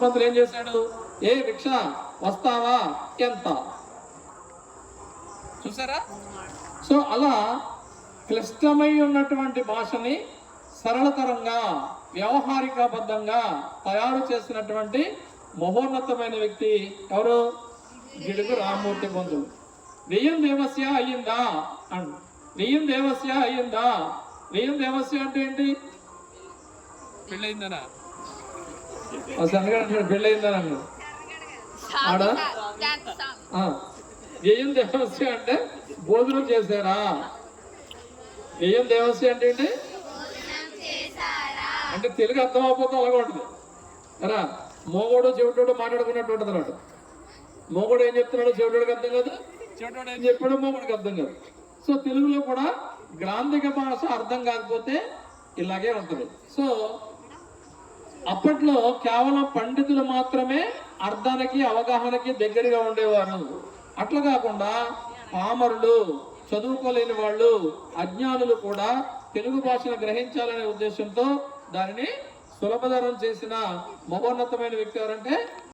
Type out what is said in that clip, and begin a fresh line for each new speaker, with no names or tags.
పంతులు ఏం చేశాడు? ఏ రిక్షా వస్తావా, ఎంత చూసారా? సో అలా క్లిష్టమై ఉన్నటువంటి భాషని సరళతరంగా వ్యవహారికబద్ధంగా తయారు చేసినటువంటి మహోన్నతమైన వ్యక్తి ఎవరు? గిడుగు రామ్మూర్తి పంతులు. వెయ్యం దేవస్య అయ్యిందా అండ్ వెయ్యం దేవస్య అయ్యిందా. వెయ్యం దేవస్య అంటే ఏంటి? పెళ్ళయిందనా? పెళ్ళయిందని అన్నాడు ఆడ. వ్యయం దేవస్య అంటే భోజనం చేశారా. వ్యయం దేవస్య అంటే ఏంటి? అంటే తెలుగు అర్థం అవ్వకపోతే అలాగే ఉంటుంది కదా. మోగోడు చెవిటోడు మాట్లాడుకున్నట్టు ఉంటుంది అన్నమాట. మోగోడు ఏం చెప్తున్నాడు చెవిటోడికి అర్థం కాదు, చెవిటోడు ఏం చెప్పాడో మోగోడికి అర్థం కాదు. సో తెలుగులో కూడా గ్రాంధిక భాష అర్థం కాకపోతే ఇలాగే ఉంటుంది. సో అప్పట్లో కేవలం పండితులు మాత్రమే అర్థానికి అవగాహనకి దగ్గరగా ఉండేవారు. అట్లా కాకుండా పామరులు, చదువుకోలేని వాళ్ళు, అజ్ఞానులు కూడా తెలుగు భాషను గ్రహించాలనే ఉద్దేశంతో దానిని సులభతరం చేసిన మహోన్నతమైన వ్యక్తి ఎవరంటే